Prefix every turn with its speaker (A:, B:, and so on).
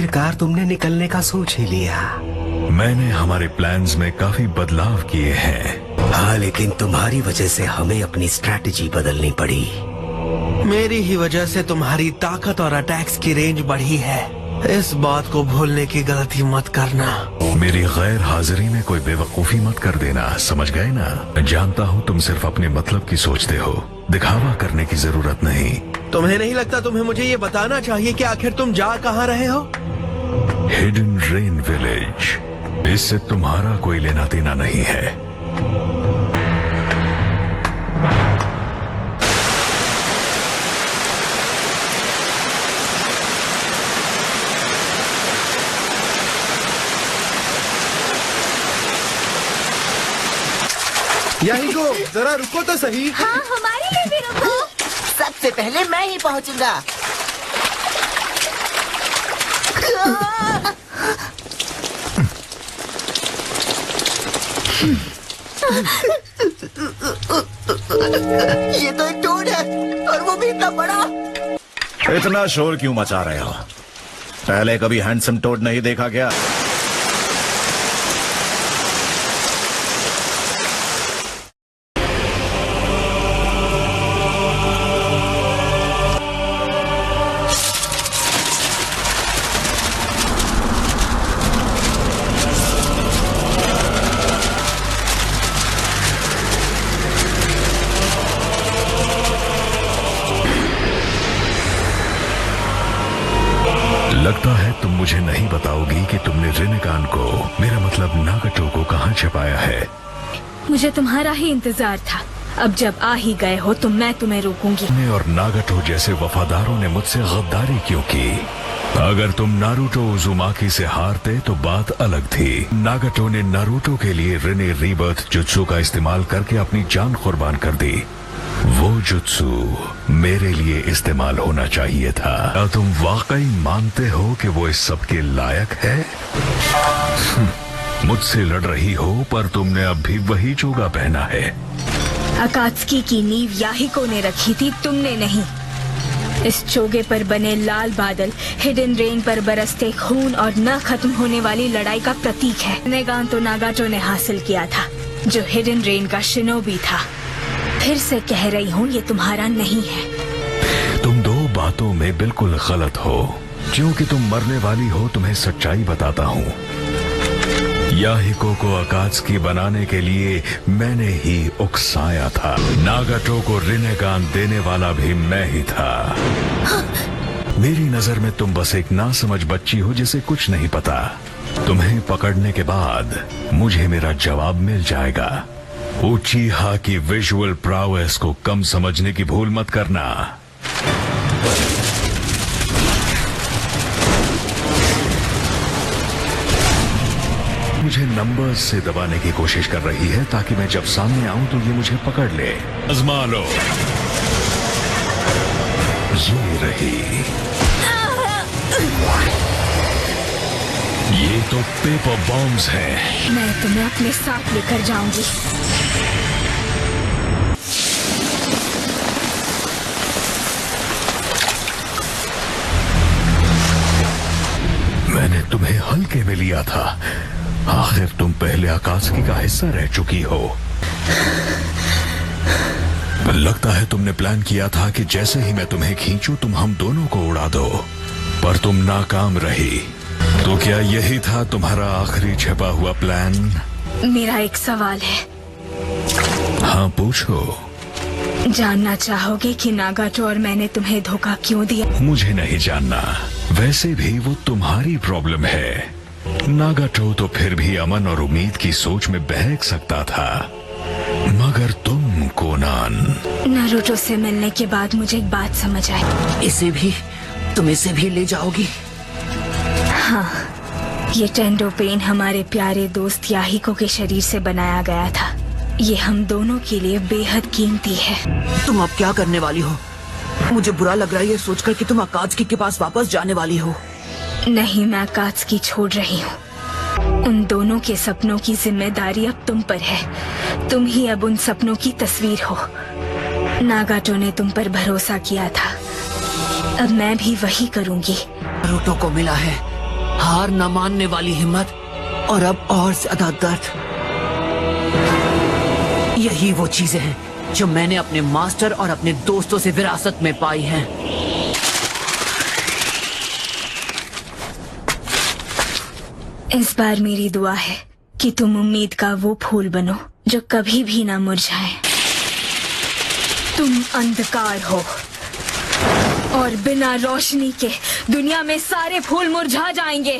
A: आखिरकार तुमने निकलने का सोच ही लिया।
B: मैंने हमारे प्लान्स में काफी बदलाव किए हैं।
A: हाँ, लेकिन तुम्हारी वजह से हमें अपनी स्ट्रैटेजी बदलनी पड़ी।
C: मेरी ही वजह से तुम्हारी ताकत और अटैक्स की रेंज बढ़ी है। इस बात को भूलने की गलती मत करना।
B: मेरी गैर हाजिरी में कोई बेवकूफी मत कर देना, समझ गए ना? मैं जानता हूँ तुम सिर्फ अपने मतलब की सोचते हो, दिखावा करने की जरूरत नहीं।
C: तुम्हें नहीं लगता तुम्हें मुझे ये बताना चाहिए कि आखिर तुम जा कहाँ रहे हो?
B: Hidden rain village. इससे तुम्हारा कोई लेना देना नहीं है।
C: यही को जरा रुको तो सही।
D: हाँ, हमारे लिए भी रुको।
E: सबसे पहले मैं ही पहुंचूंगा। ये तो एक टोड है और वो भी इतना बड़ा।
F: इतना शोर क्यों मचा रहे हो? पहले कभी हैंडसम टोड नहीं देखा क्या?
B: लगता है तुम मुझे नहीं बताओगी कि तुमने रिनेगान को, मेरा मतलब नागाटो को, कहाँ छिपाया है।
D: मुझे तुम्हारा ही इंतजार था। अब जब आ ही गए हो तो मैं तुम्हें रोकूंगी।
B: तुमने और नागाटो जैसे वफादारों ने मुझसे गद्दारी क्यों की? अगर तुम नारुतो उजुमाकी से हारते तो बात अलग थी। नागाटो ने नारुतो के लिए रिने रीबर्थ जुत्सु का इस्तेमाल करके अपनी जान कुर्बान कर दी। वो जुत्सु मेरे लिए इस्तेमाल होना चाहिए था। क्या तुम वाकई मानते हो कि वो इस सब के लायक है? मुझसे लड़ रही हो पर तुमने अब भी वही चोगा पहना है।
D: अकात्सुकी की नींव याहिको ने रखी थी, तुमने नहीं। इस चोगे पर बने लाल बादल हिडन रेन पर बरसते खून और न खत्म होने वाली लड़ाई का प्रतीक है। रिनेगान तो नागाटो ने हासिल किया था, जो हिडन रेन का शिनोबी था। फिर से कह रही हूँ, ये तुम्हारा नहीं है।
B: तुम दो बातों में बिल्कुल गलत हो। क्योंकि तुम मरने वाली हो, तुम्हें सच्चाई बताता हूँ। याहिको को अकात्सुकी बनाने के लिए मैंने ही उकसाया था। नागाटो को रिनेगान देने वाला भी मैं ही था। मेरी नजर में तुम बस एक नासमझ बच्ची हो जिसे कुछ नहीं पता। तुम्हें पकड़ने के बाद मुझे मेरा जवाब मिल जाएगा। उचीहा की विजुअल प्रावेस को कम समझने की भूल मत करना। मुझे नंबर्स से दबाने की कोशिश कर रही है ताकि मैं जब सामने आऊं तो ये मुझे पकड़ ले। आजमा लो। ये रही। ये तो पेपर बॉम्ब्स हैं।
D: मैं तुम्हें अपने साथ लेकर जाऊंगी।
B: मैंने तुम्हें हल्के में लिया था। आखिर तुम पहले अकात्सुकी का हिस्सा रह चुकी हो। लगता है तुमने प्लान किया था कि जैसे ही मैं तुम्हें खींचूं तुम हम दोनों को उड़ा दो, पर तुम नाकाम रही। तो क्या यही था तुम्हारा आखिरी छिपा हुआ प्लान?
D: मेरा एक सवाल है।
B: हाँ, पूछो।
D: जानना चाहोगे कि नागाटो और मैंने तुम्हें धोखा क्यों दिया?
B: मुझे नहीं जानना। वैसे भी वो तुम्हारी प्रॉब्लम है। नागाटो तो फिर भी अमन और उम्मीद की सोच में बहक सकता था, मगर तुम कोनान।
D: नारुतो से मिलने के बाद मुझे एक बात समझ आई।
E: तुम इसे भी ले जाओगी?
D: हाँ, ये टेंडो पेन हमारे प्यारे दोस्त याहिको के शरीर से बनाया गया था। ये हम दोनों के लिए बेहद कीमती है।
E: तुम अब क्या करने वाली हो? मुझे बुरा लग रहा है ये सोचकर कि तुम अकात्सुकी के पास वापस जाने वाली हो।
D: नहीं, मैं अकात्सुकी छोड़ रही हूँ। उन दोनों के सपनों की जिम्मेदारी अब तुम पर है। तुम ही अब उन सपनों की तस्वीर हो। नागाटो ने तुम पर भरोसा किया था, अब मैं भी वही करूँगी।
E: नारुतो को मिला है हार न मानने वाली हिम्मत और अब और ज्यादा दर्द। यही वो चीजें हैं जो मैंने अपने मास्टर और अपने दोस्तों से विरासत में पाई हैं।
D: इस बार मेरी दुआ है कि तुम उम्मीद का वो फूल बनो जो कभी भी ना मुरझाए। तुम अंधकार हो और बिना रोशनी के दुनिया में सारे फूल मुरझा जाएंगे।